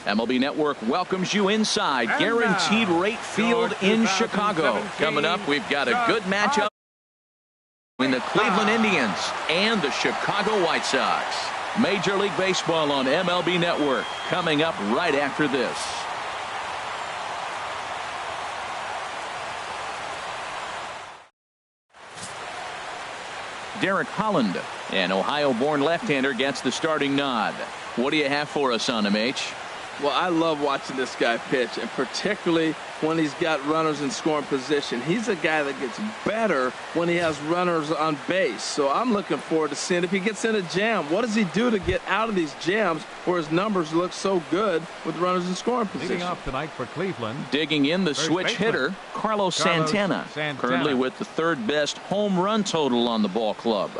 MLB Network welcomes you inside Guaranteed Rate Field in Chicago. Coming up, we've got a good matchup between the Cleveland Indians and the Chicago White Sox. Major League Baseball on MLB Network coming up right after this. Derek Holland, an Ohio-born left-hander, gets the starting nod. What do you have for us on him, H? Well, I love watching this guy pitch, and particularly when he's got runners in scoring position. He's a guy that gets better when he has runners on base. So I'm looking forward to seeing if he gets in a jam. What does he do to get out of these jams where his numbers look so good with runners in scoring position? Leading off tonight for Cleveland. Digging in the switch hitter, Carlos Santana. Currently with the third best home run total on the ball club.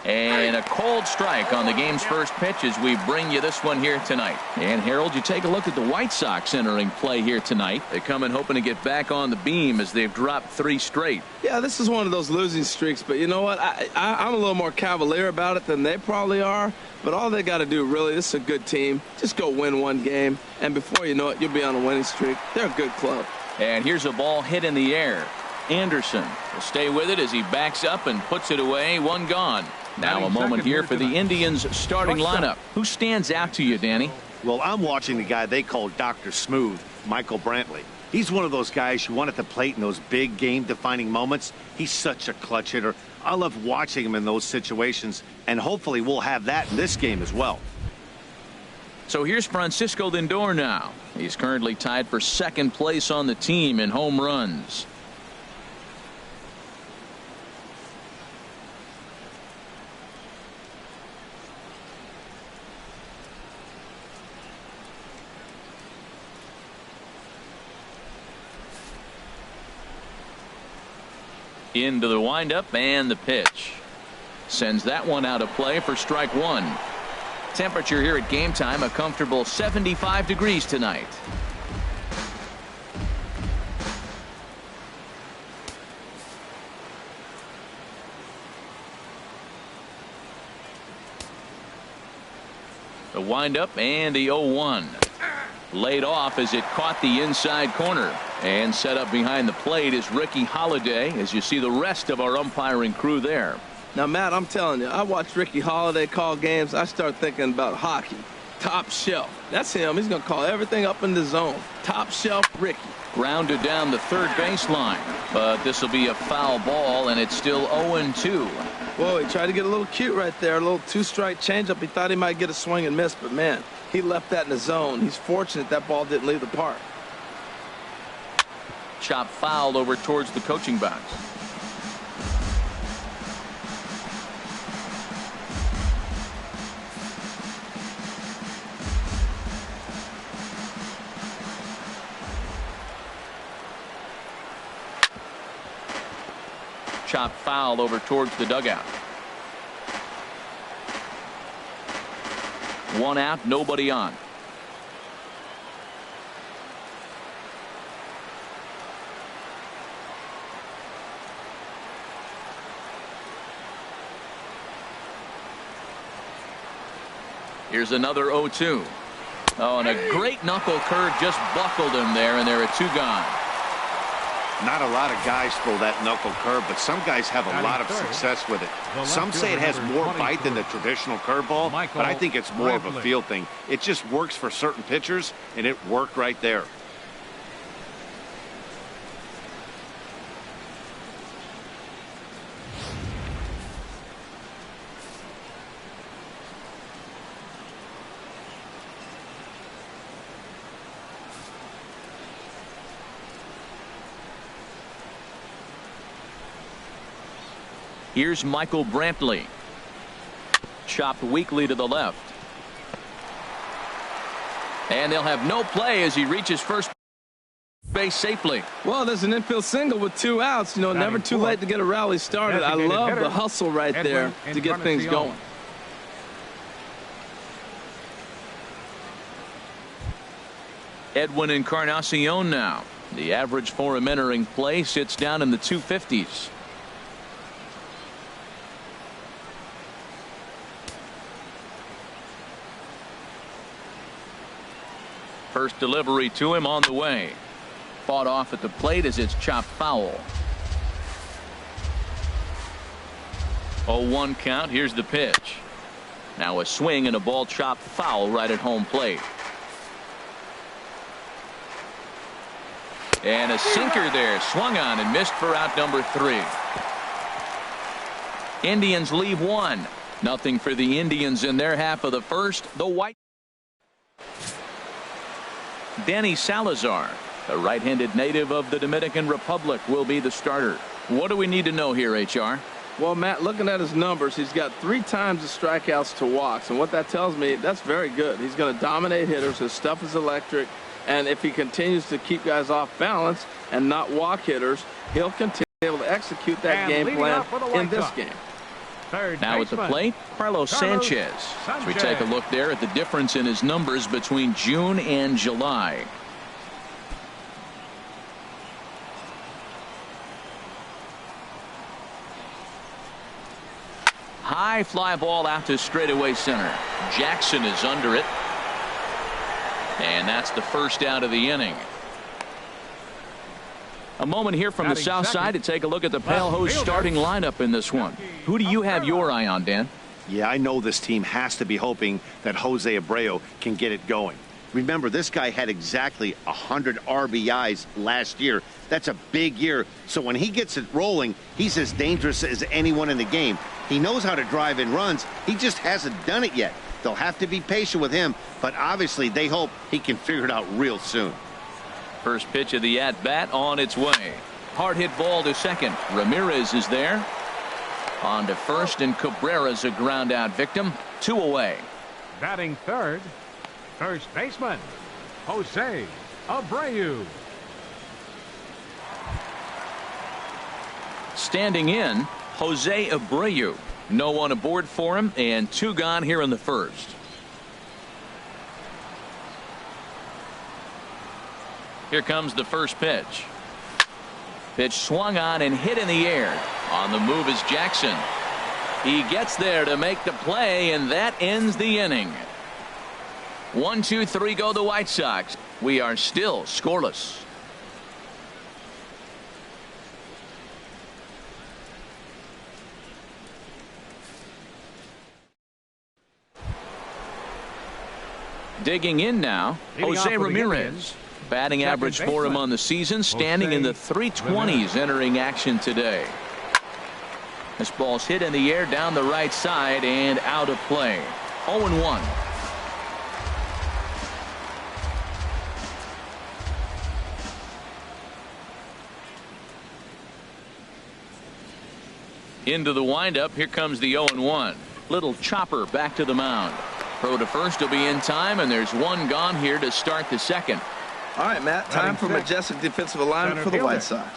And a cold strike on the game's first pitch as we bring you this one here tonight. And Harold, you take a look at the White Sox entering play here tonight. They come in hoping to get back on the beam as they've dropped 3 straight. Yeah, this is one of those losing streaks, but you know what? I'm a little more cavalier about it than they probably are. But all they got to do, really, this is a good team. Just go win one game, and before you know it, you'll be on a winning streak. They're a good club. And here's a ball hit in the air. Anderson will stay with it as he backs up and puts it away. One gone. Now a moment here for the Indians starting lineup. Who stands out to you, Danny? Well, I'm watching the guy they call Dr. Smooth, Michael Brantley. He's one of those guys you want at the plate in those big game-defining moments. He's such a clutch hitter. I love watching him in those situations, and hopefully we'll have that in this game as well. So here's Francisco Lindor now. He's currently tied for second place on the team in home runs. Into the windup and the pitch. Sends that one out of play for strike one. Temperature here at game time, a comfortable 75 degrees tonight. The windup and the 0-1. Laid off as it caught the inside corner. And set up behind the plate is Ricky Holiday as you see the rest of our umpiring crew there. Now, Matt, I'm telling you, I watch Ricky Holiday call games. I start thinking about hockey. Top shelf. That's him. He's going to call everything up in the zone. Top shelf Ricky. Grounded down the third baseline. But this will be a foul ball, and it's still 0-2. Whoa, he tried to get a little cute right there. A little two-strike changeup. He thought he might get a swing and miss, but, man, he left that in the zone. He's fortunate that ball didn't leave the park. Chop fouled over towards the coaching box. Chop foul over towards the dugout. 1 out, nobody on. Here's another 0-2. Oh, and a great knuckle curve just buckled him there, and there are 2 gone. Not a lot of guys throw that knuckle curve, but some guys have a lot of success with it. Some say it has more bite than the traditional curveball, but I think it's more of a feel thing. It just works for certain pitchers, and it worked right there. Here's Michael Brantley. Chopped weakly to the left. And they'll have no play as he reaches first base safely. Well, there's an infield single with 2 outs. You know, never too late to get a rally started. I love the hustle right there to get things going. Edwin Encarnacion now. The average for him entering play sits down in the 250s. First delivery to him on the way. Fought off at the plate as it's chopped foul. 0-1 count. Here's the pitch. Now a swing and a ball chopped foul right at home plate. And a sinker there, swung on and missed for out number 3. Indians leave 1-0 for the Indians in their half of the first. The White Danny Salazar, a right-handed native of the Dominican Republic, will be the starter. What do we need to know here, HR? Well, Matt, looking at his numbers, he's got 3 times the strikeouts to walks, and what that tells me, that's very good. He's going to dominate hitters. His stuff is electric, and if he continues to keep guys off balance and not walk hitters, he'll continue to be able to execute that game plan in this game. Now at the plate, Carlos Sanchez. As we take a look there at the difference in his numbers between June and July. High fly ball out to straightaway center. Jackson is under it. And that's the first out of the inning. A moment here from the south side to take a look at the Pale Hose starting lineup in this one. Who do you have your eye on, Dan? Yeah, I know this team has to be hoping that Jose Abreu can get it going. Remember, this guy had exactly 100 RBIs last year. That's a big year. So when he gets it rolling, he's as dangerous as anyone in the game. He knows how to drive in runs. He just hasn't done it yet. They'll have to be patient with him, but obviously they hope he can figure it out real soon. First pitch of the at-bat on its way. Hard hit ball to second. Ramirez is there. On to first, and Cabrera's a ground out victim. 2 away. Batting third, first baseman, Jose Abreu. Standing in, Jose Abreu. No one aboard for him, and 2 gone here in the first. Here comes the first pitch. Pitch swung on and hit in the air. On the move is Jackson. He gets there to make the play, and that ends the inning. 1, 2, 3 go the White Sox. We are still scoreless. Digging in now, Jose Ramirez. Batting average for him on the season, standing in the 320s entering action today. This ball's hit in the air down the right side and out of play. 0-1. Into the windup. Here comes the 0-1. Little chopper back to the mound. Throw to first will be in time, and there's 1 gone here to start the second. All right, Matt, time for majestic defensive alignment for the White Sox.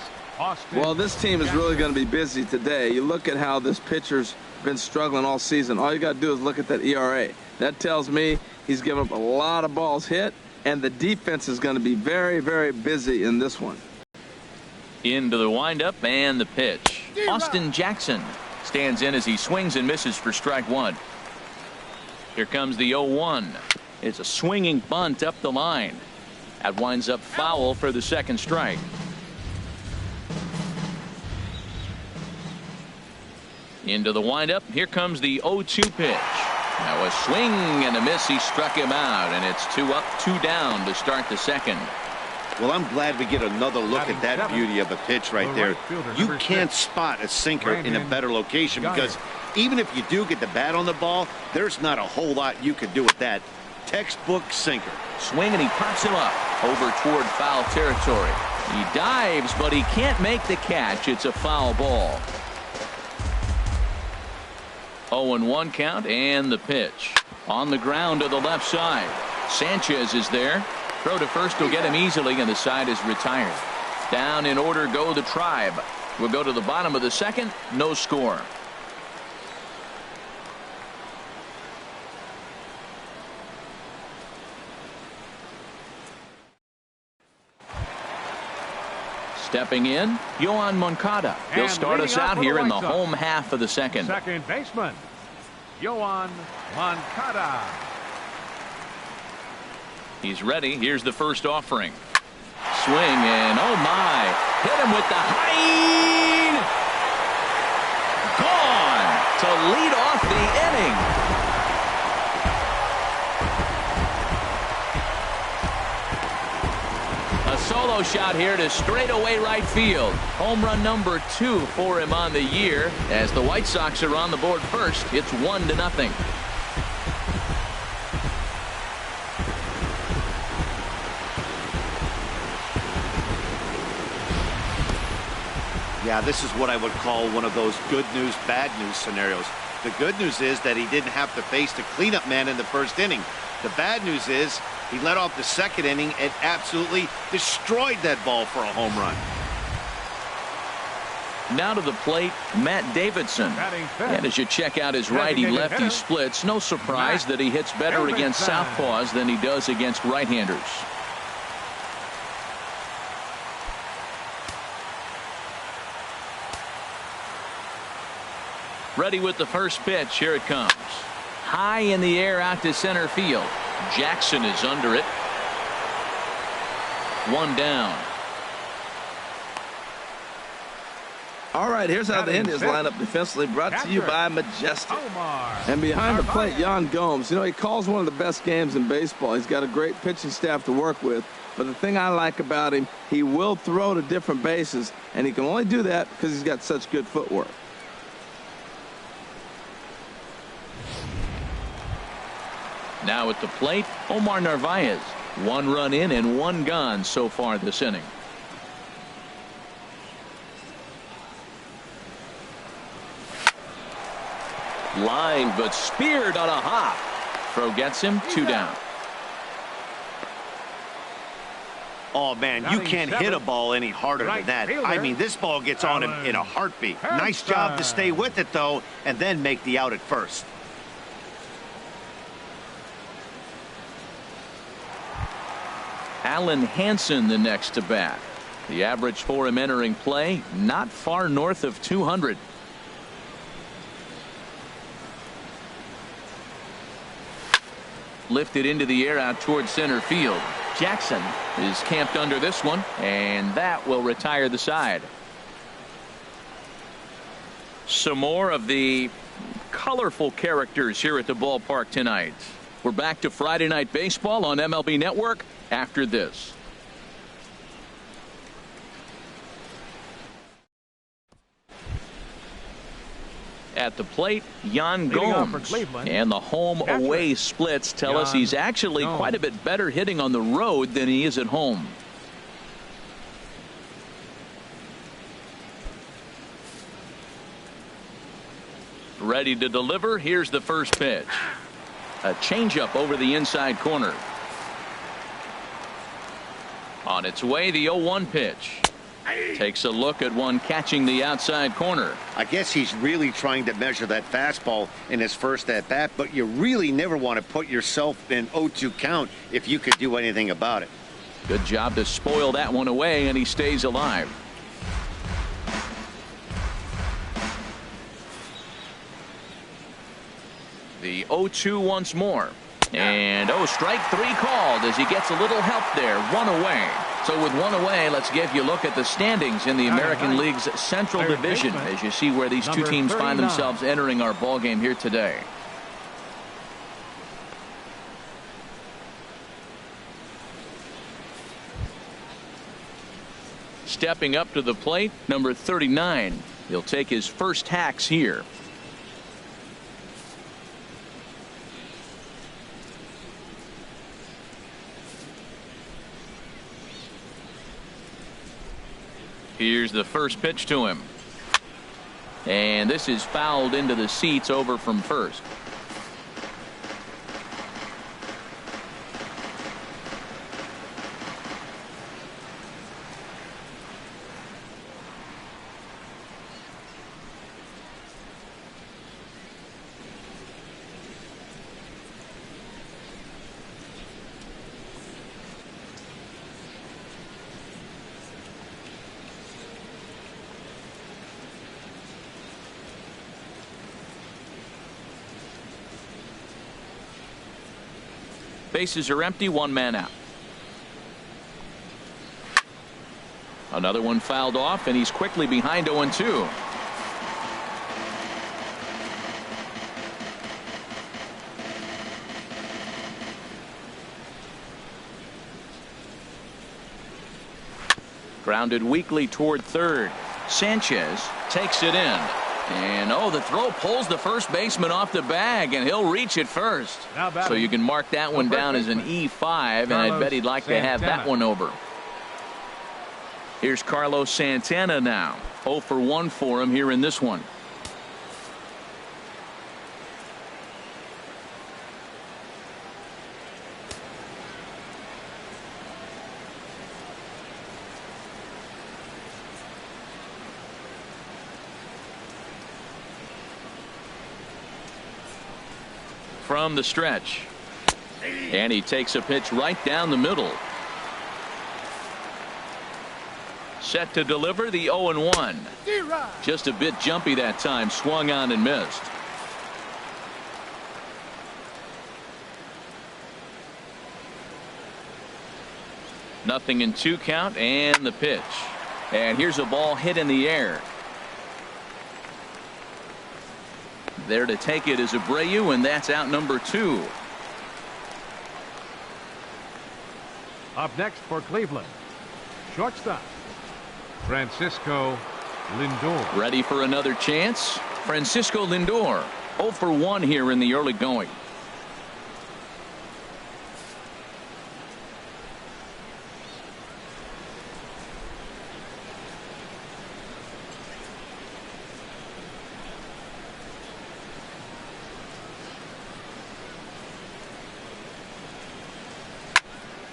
Well, this team is really going to be busy today. You look at how this pitcher's been struggling all season. All you got to do is look at that ERA. That tells me he's given up a lot of balls hit, and the defense is going to be very, very busy in this one. Into the windup and the pitch. Austin Jackson stands in as he swings and misses for strike 1. Here comes the 0-1. It's a swinging bunt up the line. That winds up foul for the second strike. Into the windup. Here comes the 0-2 pitch. Now a swing and a miss. He struck him out, and it's 2 up, 2 down to start the second. Well, I'm glad we get another look at that beauty of a pitch right there. You can't spot a sinker in a better location because even if you do get the bat on the ball, there's not a whole lot you can do with that. Textbook sinker. Swing, and he pops him up over toward foul territory. He dives, but he can't make the catch. It's a foul ball. 0-1 count, and the pitch. On the ground to the left side. Sanchez is there. Throw to first will get him easily, and the side is retired. Down in order go the Tribe. We'll go to the bottom of the second. No score. Stepping in, Yoan Moncada. He'll start us out here in the home half of the second. Second baseman, Yoan Moncada. He's ready. Here's the first offering. Swing and oh my. Hit him with the high. Gone to lead off the inning. A solo shot here to straightaway right field. Home run number 2 for him on the year. As the White Sox are on the board first, it's 1-0. Yeah, this is what I would call one of those good news, bad news scenarios. The good news is that he didn't have to face the cleanup man in the first inning. The bad news is he led off the second inning and absolutely destroyed that ball for a home run. Now to the plate, Matt Davidson. And as you check out his righty-lefty splits, no surprise that he hits better against southpaws than he does against right-handers. Ready with the first pitch. Here it comes. High in the air out to center field. Jackson is under it. 1 down. All right, here's how the Indians line up defensively, brought to you by Majestic. And behind the plate, Yan Gomes. You know, he calls one of the best games in baseball. He's got a great pitching staff to work with. But the thing I like about him, he will throw to different bases, and he can only do that because he's got such good footwork. Now at the plate, Omar Narvaez. 1 run in and 1 gone so far this inning. Line, but speared on a hop. Throw gets him. 2 down. Oh, man, you can't hit a ball any harder than that. I mean, this ball gets on him in a heartbeat. Nice job to stay with it, though, and then make the out at first. Alan Hansen the next to bat. The average for him entering play not far north of 200. Lifted into the air out towards center field. Jackson is camped under this one, and that will retire the side. Some more of the colorful characters here at the ballpark tonight. We're back to Friday Night Baseball on MLB Network after this. At the plate, Yan Gomes. And the home-away splits tell us he's actually quite a bit better hitting on the road than he is at home. Ready to deliver. Here's the first pitch. A changeup over the inside corner. On its way, the 0-1 pitch. Takes a look at one catching the outside corner. I guess he's really trying to measure that fastball in his first at-bat, but you really never want to put yourself in 0-2 count if you could do anything about it. Good job to spoil that one away, and he stays alive. The 0-2 once more. And strike 3 called as he gets a little help there. 1 away. So with 1 away, let's give you a look at the standings in the American League's Central Division as you see where these two teams find themselves entering our ball game here today. Stepping up to the plate, number 39. He'll take his first hacks here. Here's the first pitch to him. And this is fouled into the seats over from first. Bases are empty, one man out. Another one fouled off, and he's quickly behind 0-2. Grounded weakly toward third. Sanchez takes it in. And the throw pulls the first baseman off the bag, and he'll reach it first. So you can mark that one down as an E5, and I bet he'd like to have that one over. Here's Carlos Santana now. 0 for 1 for him here in this one. From the stretch. And he takes a pitch right down the middle. Set to deliver the 0-1. Just a bit jumpy that time. Swung on and missed. Nothing in 2 count, and the pitch. And here's a ball hit in the air. There to take it is Abreu, and that's out number 2. Up next for Cleveland, shortstop Francisco Lindor. Ready for another chance? Francisco Lindor, 0 for 1 here in the early going.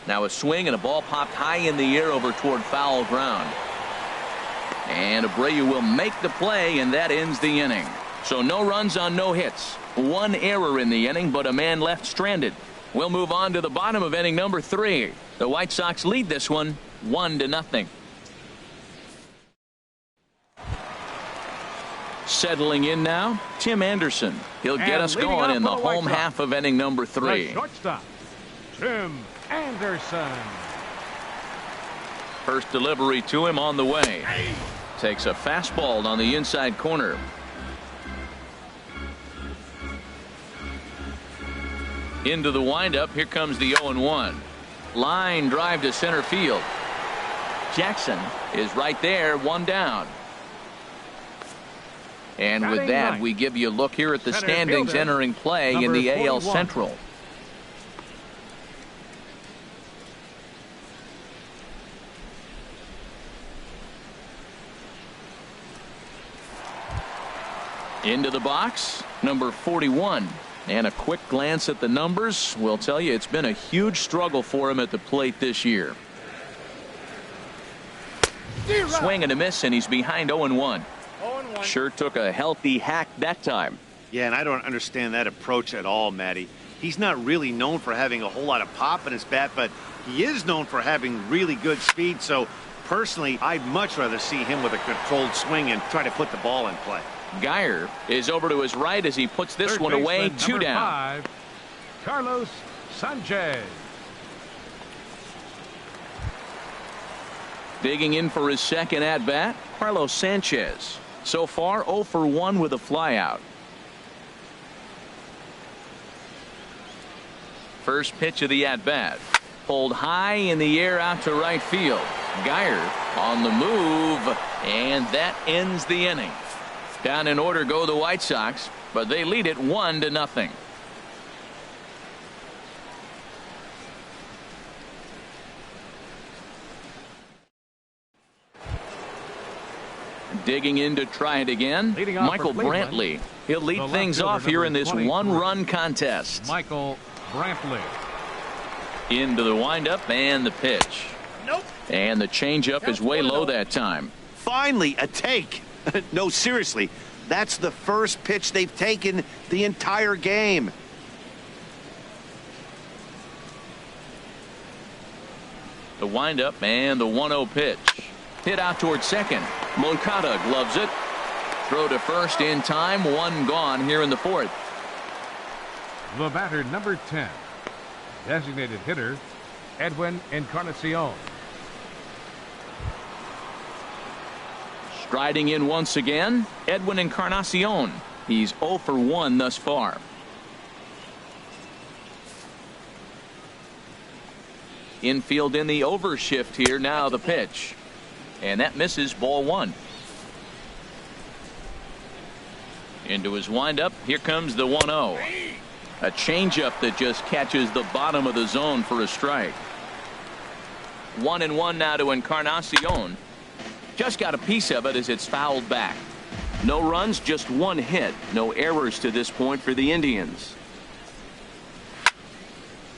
Now a swing, and a ball popped high in the air over toward foul ground. And Abreu will make the play, and that ends the inning. So no runs on no hits. 1 error in the inning, but a man left stranded. We'll move on to the bottom of inning number 3. The White Sox lead this one 1-0. Settling in now, Tim Anderson. He'll get us going in the home half of inning number 3. Shortstop Tim Anderson. First delivery to him on the way. Takes a fastball on the inside corner. Into the windup. Here comes the 0-1. Line drive to center field. Jackson is right there, 1 down. And with that, we give you a look here at the standings entering play in the AL Central. Into the box, number 41. And a quick glance at the numbers will tell you it's been a huge struggle for him at the plate this year. Swing and a miss, and he's behind 0-1. Sure took a healthy hack that time. Yeah, and I don't understand that approach at all, Matty. He's not really known for having a whole lot of pop in his bat, but he is known for having really good speed. So personally, I'd much rather see him with a controlled swing and try to put the ball in play. Geyer is over to his right as he puts this one away. 2 down. 5, Carlos Sanchez. Digging in for his second at bat, Carlos Sanchez. So far 0 for 1 with a flyout. First pitch of the at bat. Pulled high in the air out to right field. Geyer on the move, and that ends the inning. Down in order go the White Sox, but they lead it 1-0. Digging in to try it again, Michael Brantley. He'll lead things off here in this 1-run contest. Michael Brantley. Into the windup and the pitch. Nope. And the changeup is way low that time. Finally, a take. No, seriously, that's the first pitch they've taken the entire game. The windup and the 1-0 pitch. Hit out towards second. Moncada gloves it. Throw to first in time. 1 gone here in the 4th. The batter, number 10, Designated hitter, Edwin Encarnacion. Striding in once again, Edwin Encarnacion. He's 0 for 1 thus far. Infield in the overshift here. Now the pitch. And that misses, ball 1. Into his windup. Here comes the 1-0. A changeup that just catches the bottom of the zone for a strike. 1-1 now to Encarnacion. Just got a piece of it as it's fouled back. No runs, just 1 hit. No errors to this point for the Indians.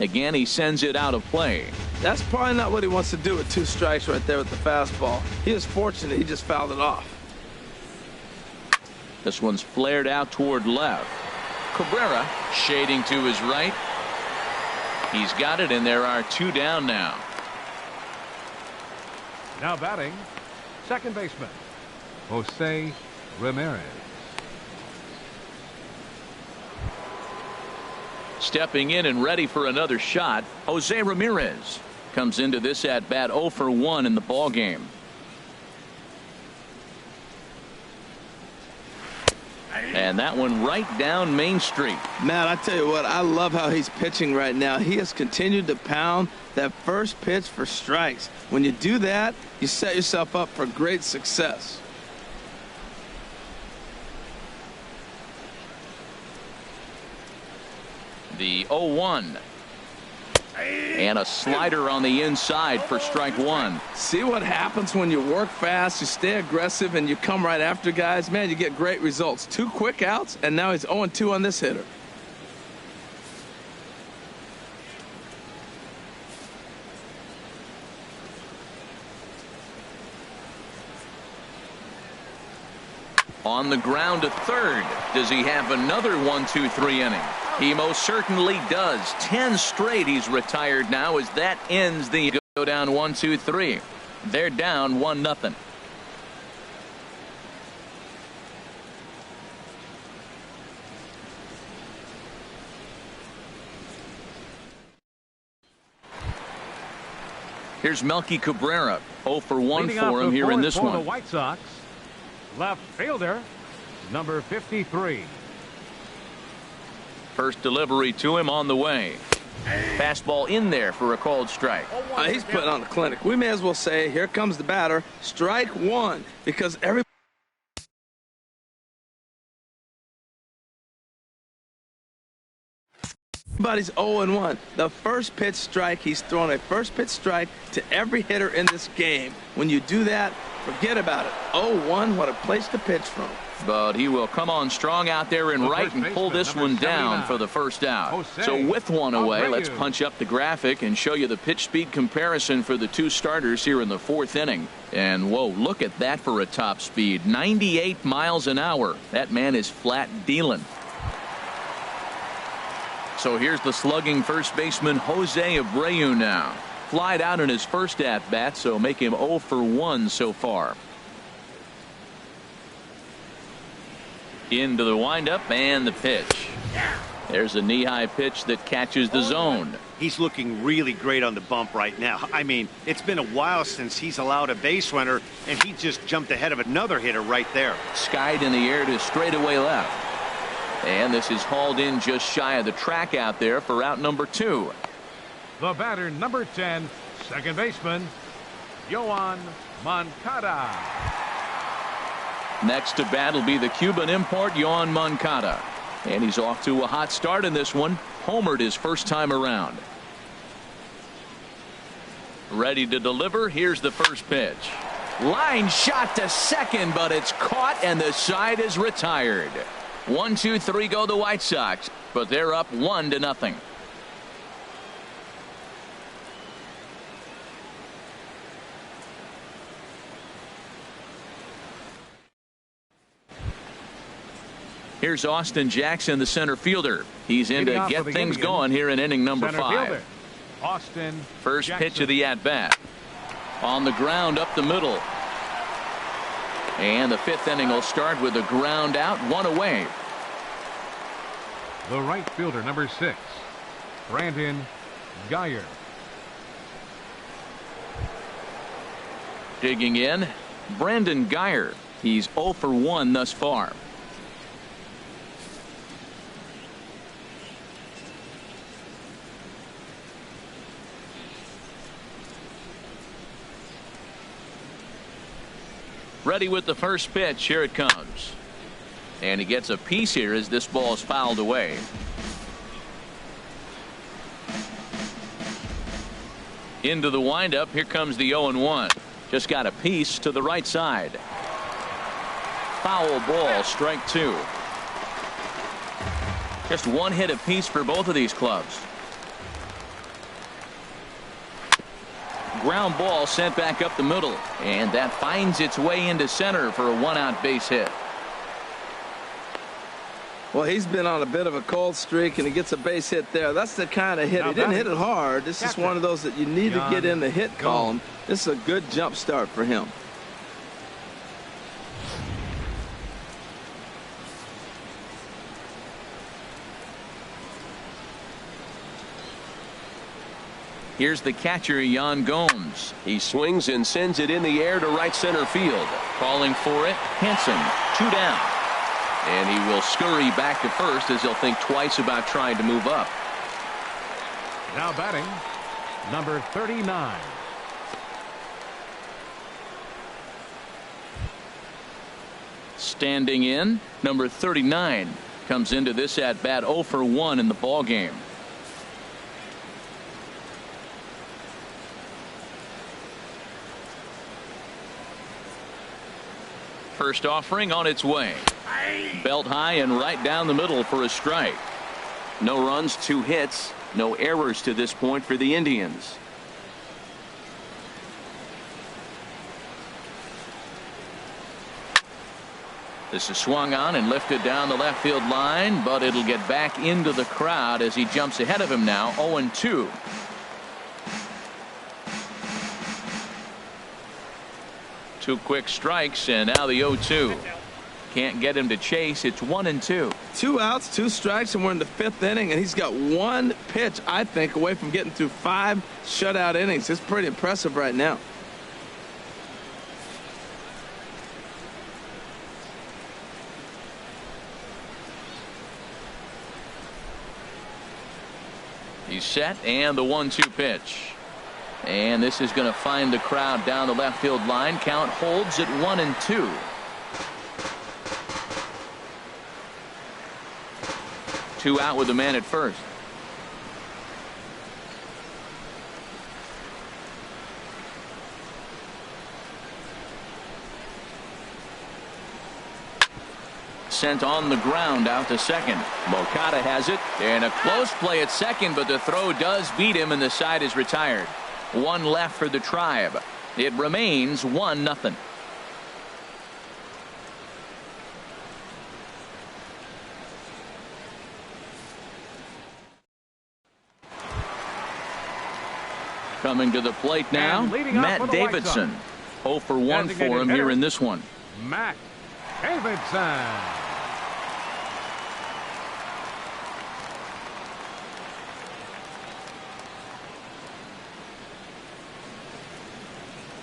Again, he sends it out of play. That's probably not what he wants to do with 2 strikes right there with the fastball. He is fortunate he just fouled it off. This one's flared out toward left. Cabrera shading to his right. He's got it, and there are 2 down now. Now batting, second baseman, Jose Ramirez. Stepping in and ready for another shot, Jose Ramirez comes into this at bat 0 for 1 in the ball game. And that one right down Main Street. Matt, I tell you what, I love how he's pitching right now. He has continued to pound that first pitch for strikes. When you do that, you set yourself up for great success. The 0-1. And a slider on the inside for strike 1. See what happens when you work fast, you stay aggressive, and you come right after guys? Man, you get great results. 2 quick outs, and now he's 0-2 on this hitter. On the ground to third. Does he have another 1-2-3 inning? He most certainly does. 10 straight he's retired now as that ends the go down 1-2-3. They're down 1-0. Here's Melky Cabrera. 0 for 1 for him here in this one. The White Sox, left fielder, number 53. First delivery to him on the way. Fastball in there for a called strike. He's putting on a clinic. We may as well say, here comes the batter. Strike 1, because everybody's 0-1. The first pitch strike, he's thrown a first pitch strike to every hitter in this game. When you do that, forget about it. 0-1, what a place to pitch from. But he will come on strong out there in right and pull this one down for the first out. So with 1 away, let's punch up the graphic and show you the pitch speed comparison for the 2 starters here in the 4th inning. And whoa, look at that for a top speed. 98 miles an hour. That man is flat dealing. So here's the slugging first baseman Jose Abreu now. Flied out in his first at bat, so make him 0 for 1 so far. Into the windup and the pitch. There's a knee-high pitch that catches the zone. He's looking really great on the bump right now. I mean, it's been a while since he's allowed a base runner, and he just jumped ahead of another hitter right there. Skied in the air to straightaway left. And this is hauled in just shy of the track out there for out number 2. The batter, number 10, second baseman, Yoan Moncada. Next to bat will be the Cuban import, Yoan Moncada. And he's off to a hot start in this one. Homered his first time around. Ready to deliver. Here's the first pitch. Line shot to second, but it's caught and the side is retired. 1-2-3 go the White Sox, but they're up 1-0. Here's Austin Jackson, the center fielder. He's in to get things going here in inning number 5. Austin First Jackson. pitch of the at-bat. On the ground up the middle. And the 5th inning will start with a ground out, 1 away. The right fielder, number 6, Brandon Geyer. Digging in, Brandon Geyer. He's 0 for 1 thus far. Ready with the first pitch. Here it comes. And he gets a piece here as this ball is fouled away. Into the windup. Here comes the 0-1. Just got a piece to the right side. Foul ball, strike 2. Just one hit apiece for both of these clubs. Ground ball sent back up the middle, and that finds its way into center for a 1-out base hit. Well, he's been on a bit of a cold streak, and he gets a base hit there. That's the kind of hit. He didn't hit it hard. This is one of those that you need to get in the hit column. This is a good jump start for him. Here's the catcher, Yan Gomes. He swings and sends it in the air to right center field. Calling for it, Henson. 2 down. And he will scurry back to first as he'll think twice about trying to move up. Now batting, number 39. Standing in, number 39 comes into this at bat 0 for 1 in the ball game. First offering on its way. Belt high and right down the middle for a strike. No runs, 2 hits, no errors to this point for the Indians. This is swung on and lifted down the left field line, but it'll get back into the crowd as he jumps ahead of him now. 0-2. Two quick strikes, and now the 0-2. Can't get him to chase. It's 1-2. 2 outs, 2 strikes, and we're in the 5th inning, and he's got 1 pitch, I think, away from getting through 5 shutout innings. It's pretty impressive right now. He's set, and the 1-2 pitch. And this is going to find the crowd down the left field line. Count holds at 1-2. Two out with the man at first. Sent on the ground out to second. Moncada has it, and a close play at second, but the throw does beat him, and the side is retired. 1 left for the Tribe. It remains 1-0. Coming to the plate now, Matt Davidson. 0 for 1 for him here in this one. Matt Davidson.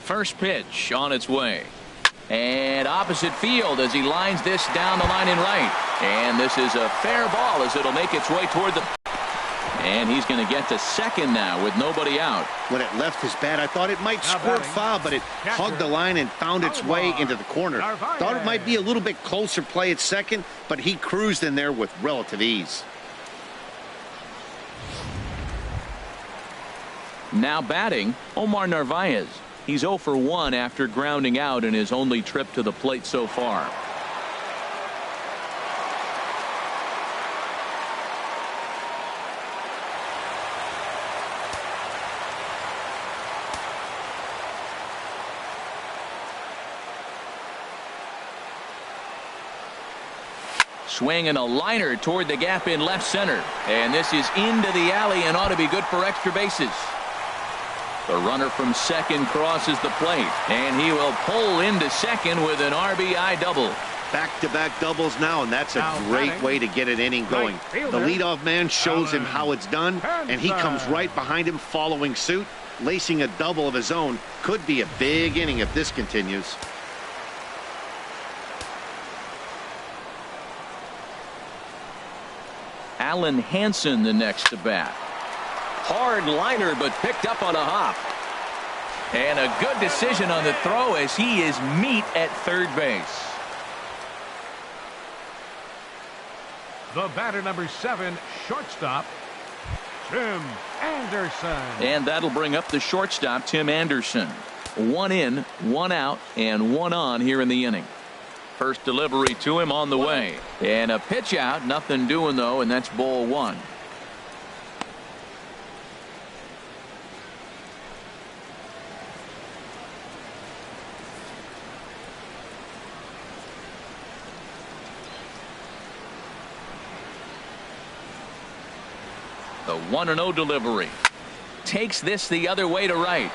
First pitch on its way. And opposite field as he lines this down the line in right. And this is a fair ball as it'll make its way toward the... And he's going to get to second now with nobody out. When it left his bat, I thought it might squirt foul, but it hugged the line and found its way into the corner. Thought it might be a little bit closer play at second, but he cruised in there with relative ease. Now batting, Omar Narvaez. He's 0 for 1 after grounding out in his only trip to the plate so far. Swinging a liner toward the gap in left center. And this is into the alley and ought to be good for extra bases. The runner from second crosses the plate, and he will pull into second with an RBI double. Back-to-back doubles now, and that's a great way to get an inning going. The leadoff man shows him how it's done, and he comes right behind him following suit. Lacing a double of his own could be a big inning if this continues. Alan Hansen the next to bat. Hard liner, but picked up on a hop. And a good decision on the throw as he is meat at third base. The batter, number 7, shortstop, Tim Anderson. And that'll bring up the shortstop, Tim Anderson. 1 in, 1 out, and 1 on here in the inning. First delivery to him on the way. And a pitch out, nothing doing though, and that's ball 1. The 1-0 delivery. Takes this the other way to right.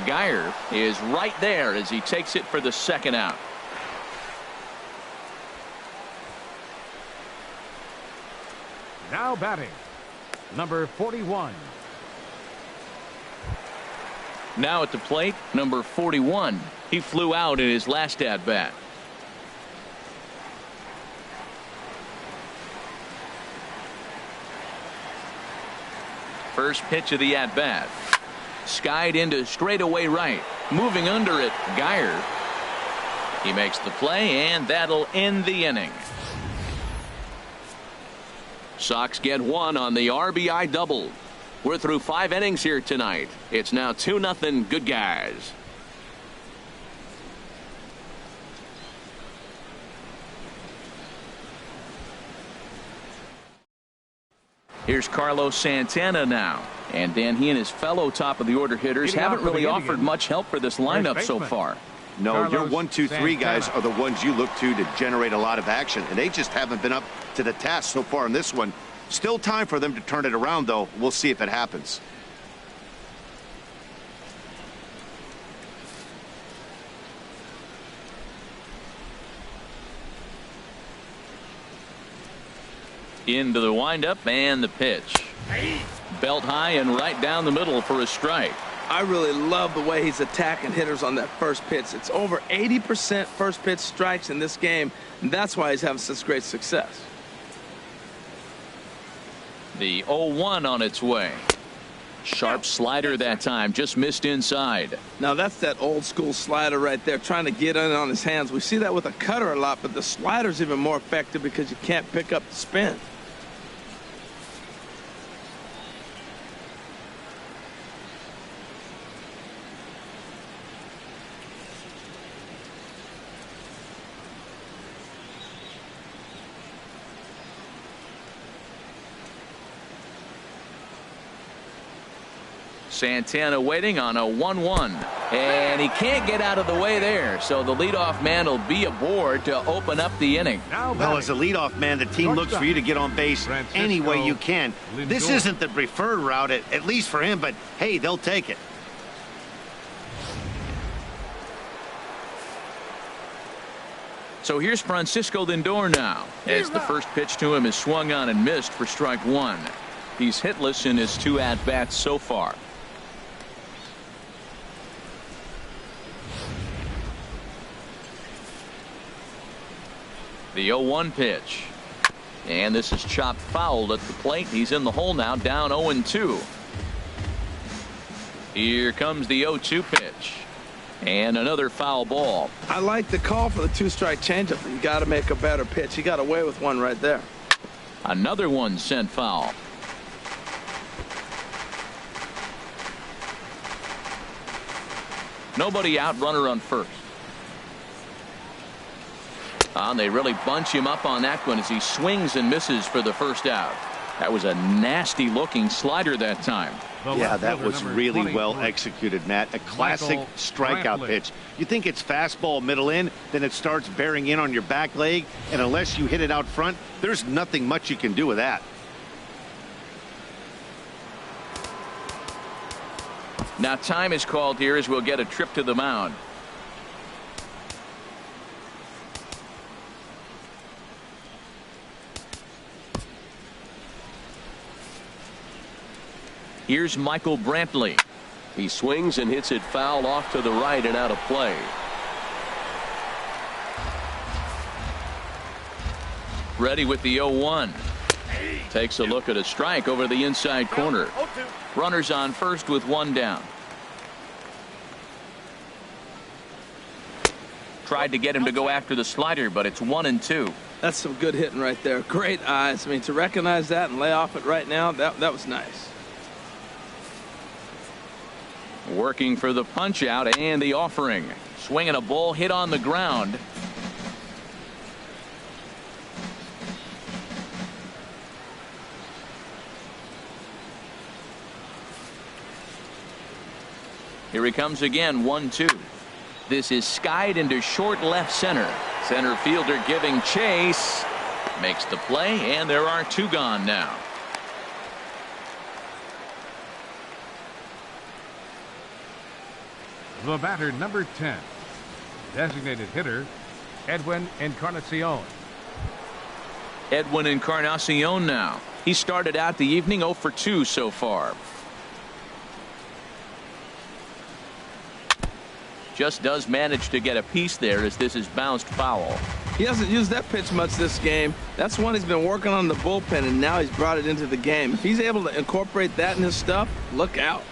Geyer is right there as he takes it for the second out. Now batting, number 41. Now at the plate, number 41. He flew out in his last at bat. First pitch of the at bat. Skied into straightaway right. Moving under it, Geyer. He makes the play, and that'll end the inning. Sox get 1 on the RBI double. We're through 5 innings here tonight. It's now 2-0 good guys. Here's Carlos Santana now. And Dan, he and his fellow top of the order hitters haven't really offered much help for this lineup so far. No, your 1, 2, 3 guys are the ones you look to generate a lot of action, and they just haven't been up to the task so far in this one. Still time for them to turn it around, though. We'll see if it happens. Into the windup and the pitch. Belt high and right down the middle for a strike. I really love the way he's attacking hitters on that first pitch. It's over 80% first pitch strikes in this game, and that's why he's having such great success. The 0-1 on its way. Sharp slider that time, just missed inside. Now that's that old school slider right there, trying to get in on his hands. We see that with a cutter a lot, but the slider's even more effective because you can't pick up the spin. Santana waiting on a 1-1, and he can't get out of the way there, so the leadoff man will be aboard to open up the inning. Well, as a leadoff man, the team looks for you to get on base any way you can. This isn't the preferred route, at least for him, but hey, they'll take it. So here's Francisco Lindor now, as the first pitch to him is swung on and missed for strike 1. He's hitless in his 2 at-bats so far. The 0-1 pitch. And this is chopped foul at the plate. He's in the hole now, down 0-2. Here comes the 0-2 pitch. And another foul ball. I like the call for the 2-strike changeup. You got to make a better pitch. He got away with one right there. Another one sent foul. Nobody out, runner on first. And they really bunch him up on that one as he swings and misses for the first out. That was a nasty looking slider that time. Yeah, that was really well executed, Matt. A classic strikeout pitch. You think it's fastball middle in, then it starts bearing in on your back leg, and unless you hit it out front, there's nothing much you can do with that. Now time is called here as we'll get a trip to the mound. Here's Michael Brantley. He swings and hits it foul off to the right and out of play. Ready with the 0-1. Takes a look at a strike over the inside corner. Runners on first with one down. Tried to get him to go after the slider, but it's 1-2. That's some good hitting right there. Great eyes. I mean, to recognize that and lay off it right now, that was nice. Working for the punch out and the offering. Swinging a ball hit on the ground. Here he comes again, 1-2. This is skied into short left center. Center fielder giving chase. Makes the play, and there are two gone now. The batter, number 10. Designated hitter, Edwin Encarnacion. Edwin Encarnacion now. He started out the evening 0 for 2 so far. Just does manage to get a piece there as this is bounced foul. He hasn't used that pitch much this game. That's one he's been working on the bullpen, and now he's brought it into the game. If he's able to incorporate that in his stuff, look out.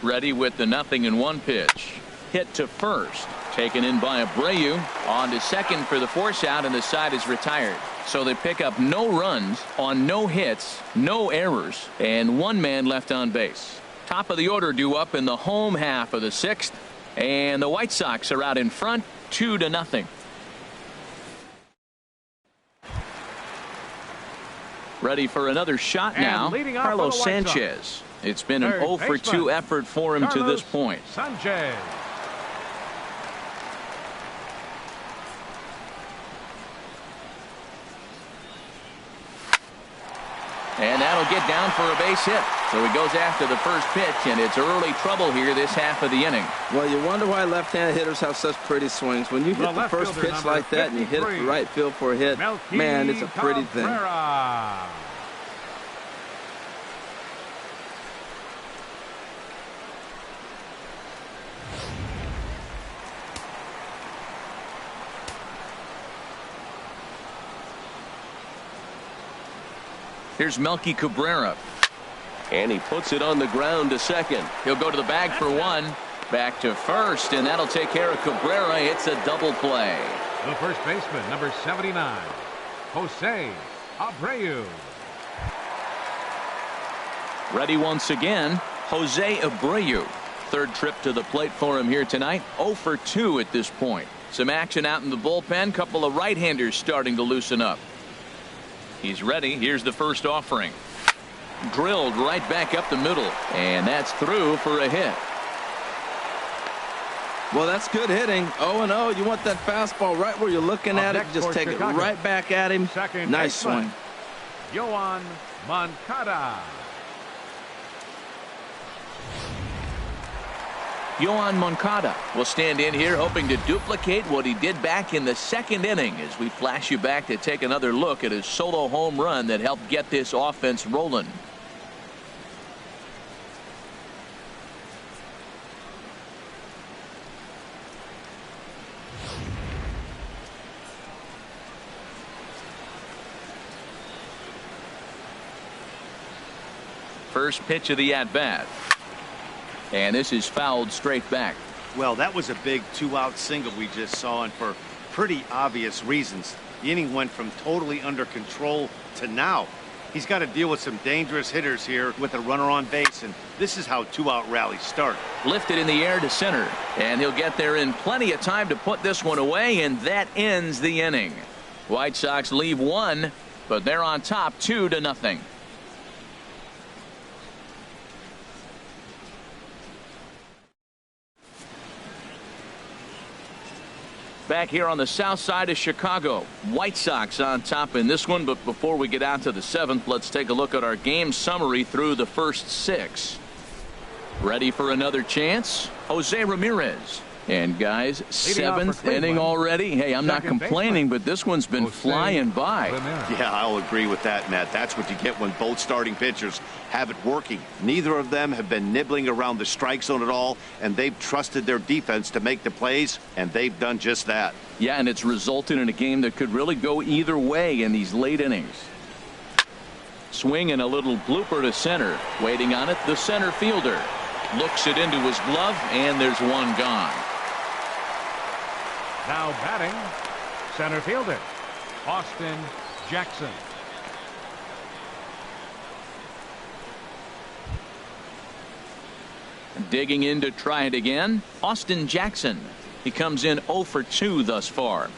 Ready with the 0-1 pitch. Hit to first. Taken in by Abreu. On to second for the force out, and the side is retired. So they pick up no runs on no hits, no errors, and one man left on base. Top of the order due up in the home half of the 6th, and the White Sox are out in front 2-0. Ready for another shot now. Carlos Sanchez. It's been an 0 for 2 effort for him to this point. Sanchez. And that'll get down for a base hit. So he goes after the first pitch, and it's early trouble here this half of the inning. Well, you wonder why left-handed hitters have such pretty swings. When you hit the first pitch like that and you hit it to right field for a hit, man, it's a pretty thing. Here's Melky Cabrera. And he puts it on the ground to second. He'll go to the bag for one. Back to first, and that'll take care of Cabrera. It's a double play. The first baseman, number 79, Jose Abreu. Ready once again, Jose Abreu. Third trip to the plate for him here tonight. 0 for 2 at this point. Some action out in the bullpen. Couple of right-handers starting to loosen up. He's ready. Here's the first offering. Drilled right back up the middle, and that's through for a hit. Well, that's good hitting. 0-0. You want that fastball right where you're looking at it. Just take it right back at him. Nice swing. Yoan Moncada. Yoan Moncada will stand in here hoping to duplicate what he did back in the second inning as we flash you back to take another look at his solo home run that helped get this offense rolling. First pitch of the at-bat. And this is fouled straight back. Well, that was a big 2-out single we just saw, and for pretty obvious reasons. The inning went from totally under control to now. He's got to deal with some dangerous hitters here with a runner on base, and this is how 2-out rallies start. Lifted in the air to center, and he'll get there in plenty of time to put this one away, and that ends the inning. White Sox leave one, but they're on top 2-0. Back here on the south side of Chicago, White Sox on top in this one. But before we get out to the 7th, let's take a look at our game summary through the first 6. Ready for another chance? Jose Ramirez. And guys, seventh inning already. Hey, I'm not complaining, but this one's been flying by. Yeah, I'll agree with that, Matt. That's what you get when both starting pitchers have it working. Neither of them have been nibbling around the strike zone at all, and they've trusted their defense to make the plays, and they've done just that. Yeah, and it's resulted in a game that could really go either way in these late innings. Swing and a little blooper to center. Waiting on it, the center fielder. Looks it into his glove, and there's one gone. Now batting, center fielder, Austin Jackson. Digging in to try it again, Austin Jackson. He comes in 0 for 2 thus far.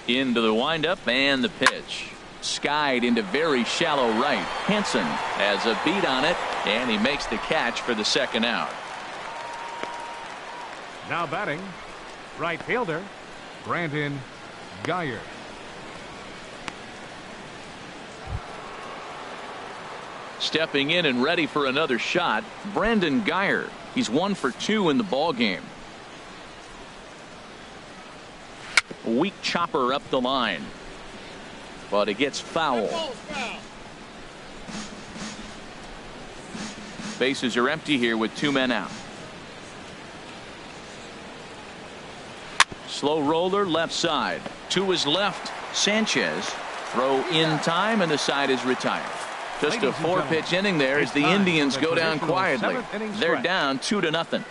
Into the windup and the pitch. Skied into very shallow right. Hansen has a beat on it, and he makes the catch for the second out. Now batting, right fielder, Brandon Geyer. Stepping in and ready for another shot, Brandon Geyer. He's 1 for 2 in the ball game. A weak chopper up the line, but it gets foul. Bases are empty here with 2 men out. Slow roller left side. To his left, Sanchez. Throw in time, and the side is retired. Just a 4-pitch inning there as the Indians go down quietly. They're down 2-0.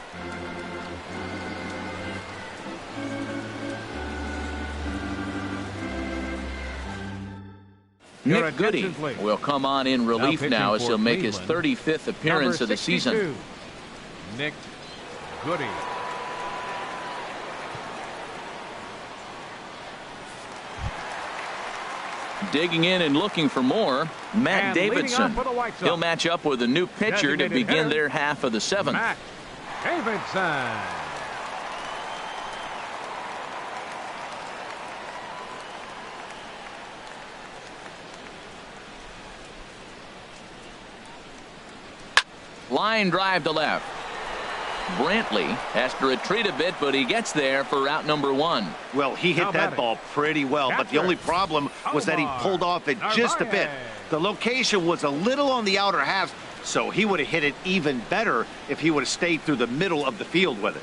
Nick Goody will come on in relief now as he'll make his 35th appearance of the season. Nick Goody. Digging in and looking for more, Matt Davidson. He'll match up with a new pitcher to begin their half of the 7th. Matt Davidson. Line drive to left. Brantley has to retreat a bit, but he gets there for out number 1. Well, he hit that ball pretty well, but the only problem was that he pulled off it just a bit. The location was a little on the outer half, so he would have hit it even better if he would have stayed through the middle of the field with it.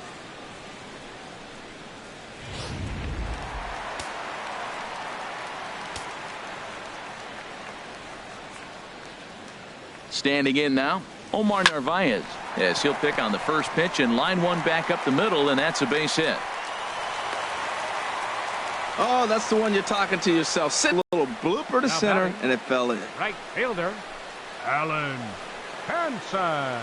Standing in now, Omar Narvaez. Yes, he'll pick on the first pitch and line one back up the middle, and that's a base hit. Oh, that's the one you're talking to yourself. Sit a little blooper to center, and it fell in. Right fielder, Alan Hansen.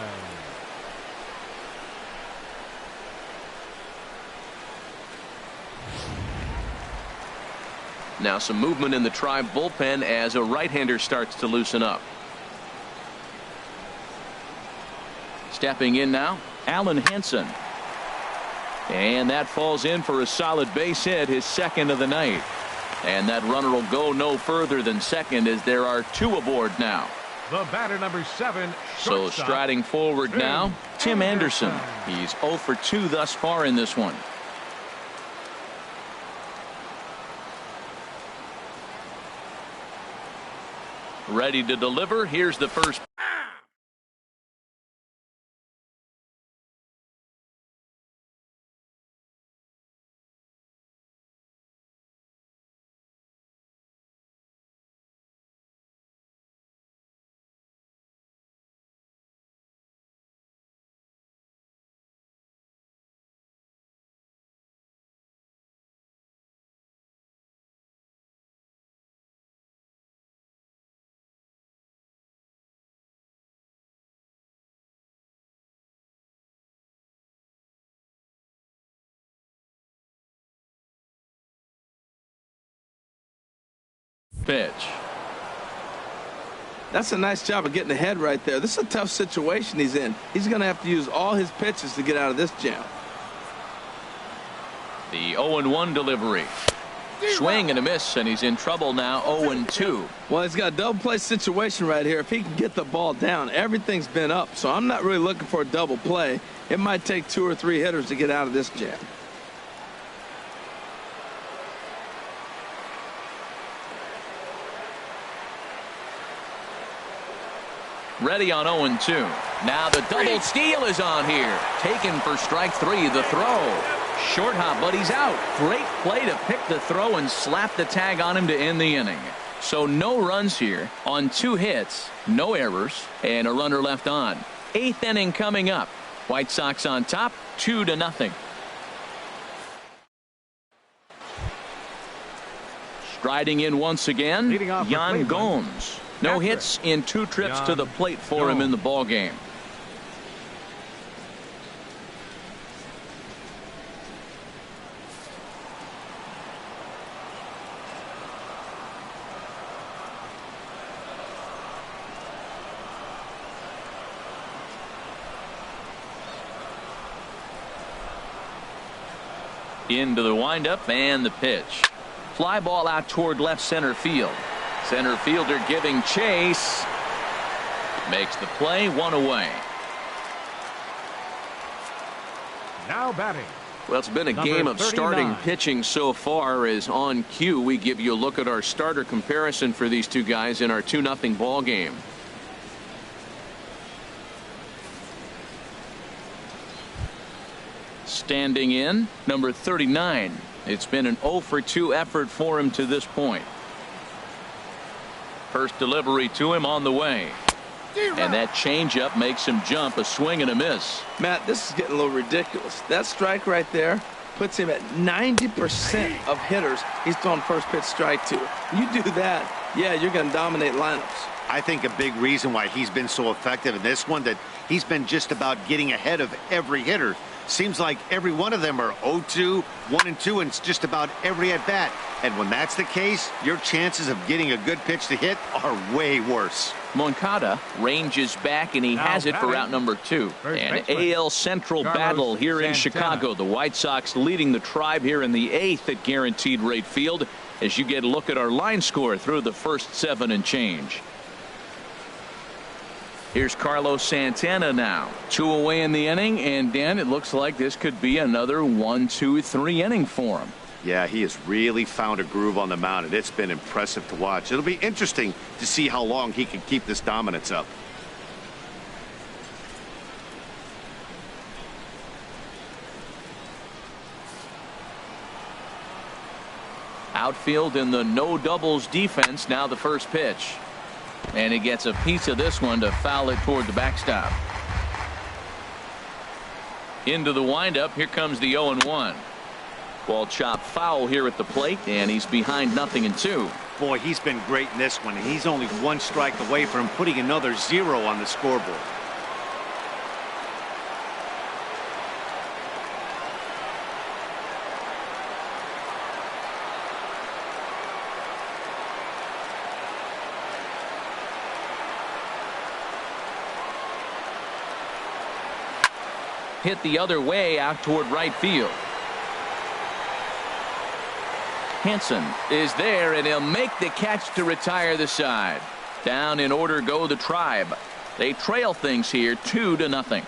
Now some movement in the Tribe bullpen as a right-hander starts to loosen up. Stepping in now, Alan Hansen. And that falls in for a solid base hit, his second of the night. And that runner will go no further than second as there are 2 aboard now. The batter number 7. So striding forward now, Tim Anderson. He's 0 for 2 thus far in this one. Ready to deliver. Here's the first. Pitch. That's a nice job of getting ahead right there. This is a tough situation he's in. He's going to have to use all his pitches to get out of this jam. The 0-1 delivery. Swing and a miss, and he's in trouble now. 0-2. Well, he's got a double play situation right here. If he can get the ball down, everything's been up. So I'm not really looking for a double play. It might take 2 or 3 hitters to get out of this jam. Ready on 0-2. Now the double steal is on here. Taken for strike 3. The throw. Short hop, but he's out. Great play to pick the throw and slap the tag on him to end the inning. So no runs here on 2 hits, no errors, and a runner left on. 8th inning coming up. White Sox on top, 2-0. Striding in once again, Yan Gomes. No hits in 2 trips to the plate for him in the ball game. Into the windup and the pitch. Fly ball out toward left center field. Center fielder giving chase. Makes the play, 1 away. Now batting. Well, it's been a game of starting pitching so far. As on cue, we give you a look at our starter comparison for these two guys in our 2-0 ball game. Standing in, number 39. It's been an 0-for-2 effort for him to this point. First delivery to him on the way. And that changeup makes him jump. A swing and a miss. Matt, this is getting a little ridiculous. That strike right there puts him at 90% of hitters he's throwing first pitch strike to. You do that, yeah, you're going to dominate lineups. I think a big reason why he's been so effective in this one, that he's been just about getting ahead of every hitter. Seems like every one of them are 0-2, 1-2, and it's just about every at bat. And when that's the case, your chances of getting a good pitch to hit are way worse. Moncada ranges back, and he has it for route number 2. An AL Central battle here in Chicago. The White Sox leading the Tribe here in the 8th at Guaranteed Rate Field, as you get a look at our line score through the first 7 and change. Here's Carlos Santana now. 2 away in the inning, and Dan, it looks like this could be another 1-2-3 inning for him. Yeah, he has really found a groove on the mound, and it's been impressive to watch. It'll be interesting to see how long he can keep this dominance up. Outfield in the no doubles defense. Now the first pitch. And he gets a piece of this one to foul it toward the backstop. Into the windup. Here comes the 0-1. Ball chopped foul here at the plate, and he's behind 0-2. Boy, he's been great in this one, and he's only 1 strike away from putting another 0 on the scoreboard. Hit the other way out toward right field. Hansen is there, and he'll make the catch to retire the side. Down in order go the Tribe. They trail things here 2-0.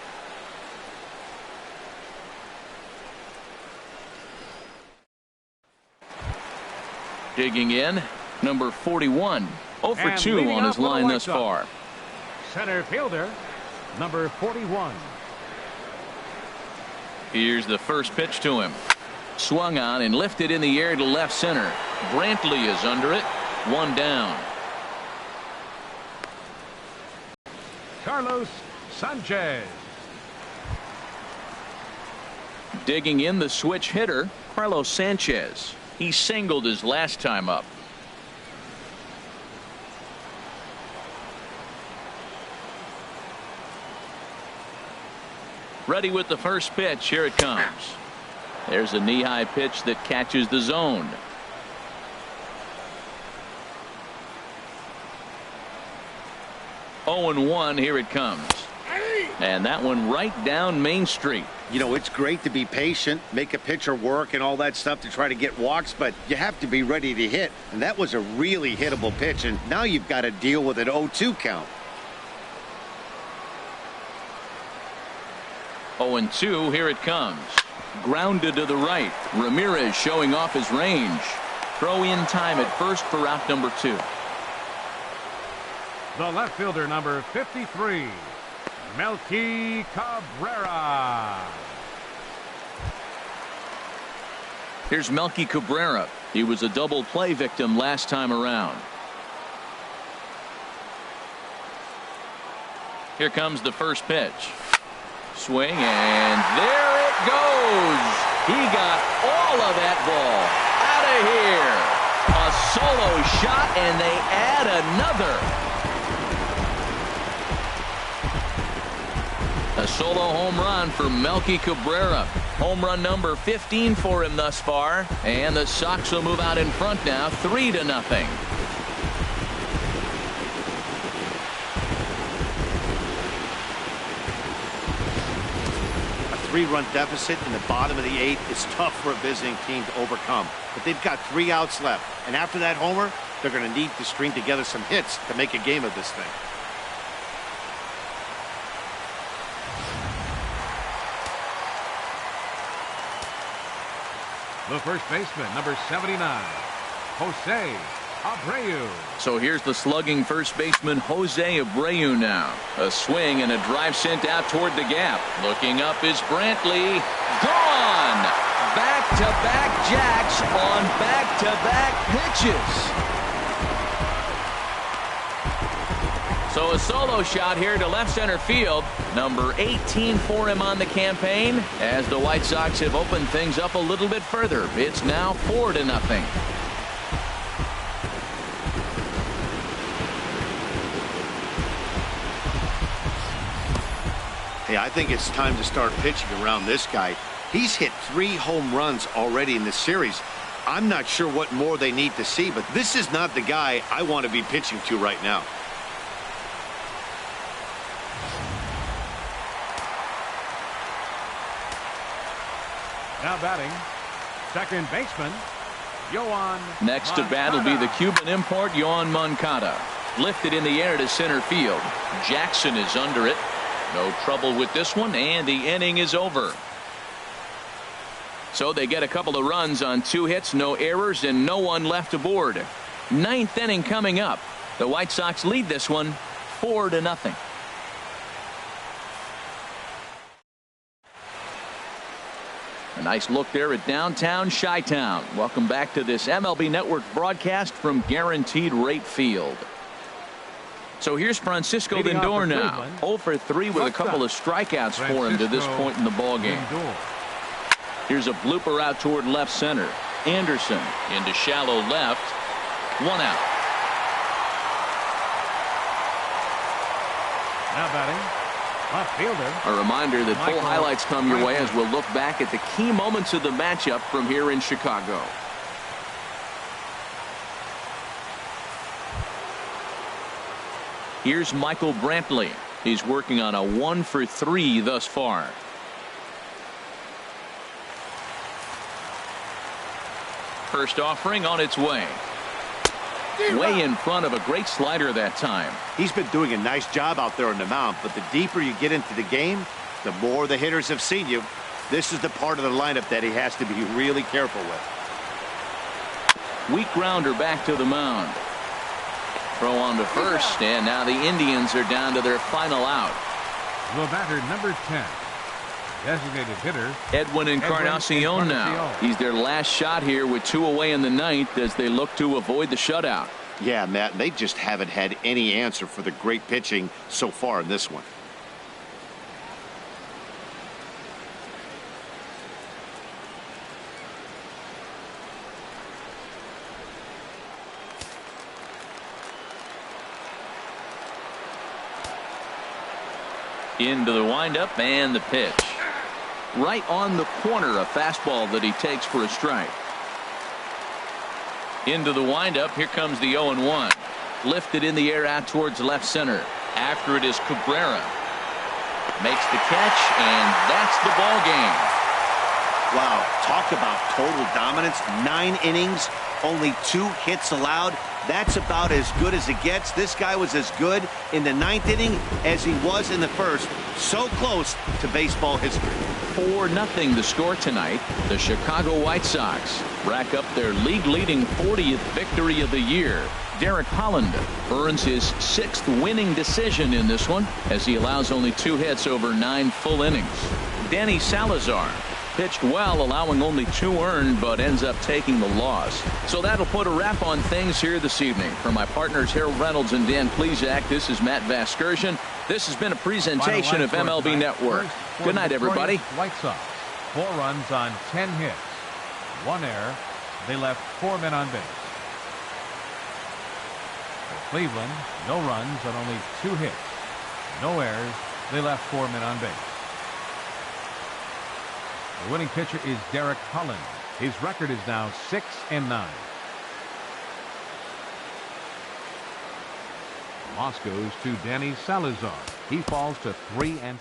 Digging in, number 41. 0-for-2 on his line thus far. Center fielder, number 41. Here's the first pitch to him. Swung on and lifted in the air to left center. Brantley is under it. 1 down. Carlos Sanchez. Digging in, the switch hitter, Carlos Sanchez. He singled his last time up. Ready with the first pitch. Here it comes. There's a knee-high pitch that catches the zone. Oh, 0-1. Here it comes. And that one right down Main Street. You know, it's great to be patient, make a pitcher work and all that stuff to try to get walks, but you have to be ready to hit. And that was a really hittable pitch, and now you've got to deal with an 0-2 count. 0-2, here it comes. Grounded to the right. Ramirez showing off his range. Throw in time at first for out number 2. The left fielder, number 53, Melky Cabrera. Here's Melky Cabrera. He was a double play victim last time around. Here comes the first pitch. Swing, and there it goes. He got all of that ball out of here. A solo shot, and they add another. A solo home run for Melky Cabrera. Home run number 15 for him thus far. And the Sox will move out in front now, 3-0. A 3-run deficit in the bottom of the 8th is tough for a visiting team to overcome. But they've got 3 outs left. And after that homer, they're going to need to string together some hits to make a game of this thing. The first baseman, number 79, Jose Abreu. So here's the slugging first baseman, Jose Abreu now. A swing and a drive sent out toward the gap. Looking up is Brantley. Gone! Back-to-back jacks on back-to-back pitches. So a solo shot here to left center field. Number 18 for him on the campaign, as the White Sox have opened things up a little bit further. It's now 4-0. Hey, I think it's time to start pitching around this guy. He's hit 3 home runs already in this series. I'm not sure what more they need to see, but this is not the guy I want to be pitching to right now. Now batting, second baseman, Yoan Next to bat will be the Cuban import, Yoan Moncada. Lifted in the air to center field. Jackson is under it. No trouble with this one, and the inning is over. So they get a couple of runs on 2 hits, no errors, and no one left aboard. 9th inning coming up. The White Sox lead this one 4-0. A nice look there at downtown Chi-Town. Welcome back to this MLB Network broadcast from Guaranteed Rate Field. So here's Francisco Lindor now. 0 for 3 with a couple of strikeouts for him to this point in the ballgame. Here's a blooper out toward left center. Anderson into shallow left. 1 out. Now batting, left fielder. A reminder that full highlights come your way as we'll look back at the key moments of the matchup from here in Chicago. Here's Michael Brantley. He's working on a 1 for 3 thus far. First offering on its way. Way in front of a great slider that time. He's been doing a nice job out there on the mound, but the deeper you get into the game, the more the hitters have seen you. This is the part of the lineup that he has to be really careful with. Weak grounder back to the mound. Throw on to first, and now the Indians are down to their final out. The batter, number 10, designated hitter, Edwin Encarnacion now. He's their last shot here with 2 away in the 9th as they look to avoid the shutout. Yeah, Matt, they just haven't had any answer for the great pitching so far in this one. Into the windup and the pitch. Right on the corner, a fastball that he takes for a strike. Into the windup. Here comes the 0-1. Lifted in the air out towards left center. After it is Cabrera. makes the catch, and that's the ball game. Wow, talk about total dominance. 9 innings, only 2 hits allowed. That's about as good as it gets. This guy was as good in the 9th inning as he was in the 1st. So close to baseball history. 4-0 the score tonight. The Chicago White Sox rack up their league-leading 40th victory of the year. Derek Holland earns his 6th winning decision in this one as he allows only 2 hits over 9 full innings. Danny Salazar pitched well, allowing only 2 earned, but ends up taking the loss. So that'll put a wrap on things here this evening. For my partners Harold Reynolds and Dan Plesac, this is Matt Vasgersian. This has been a presentation of MLB Network. Good night, everybody. White Sox, 4 runs on 10 hits, 1 error. They left 4 men on base. For Cleveland, no runs on only 2 hits, no errors. They left 4 men on base. The winning pitcher is Derek Holland. His record is now 6-9. Loss goes to Danny Salazar. He falls to 3-6.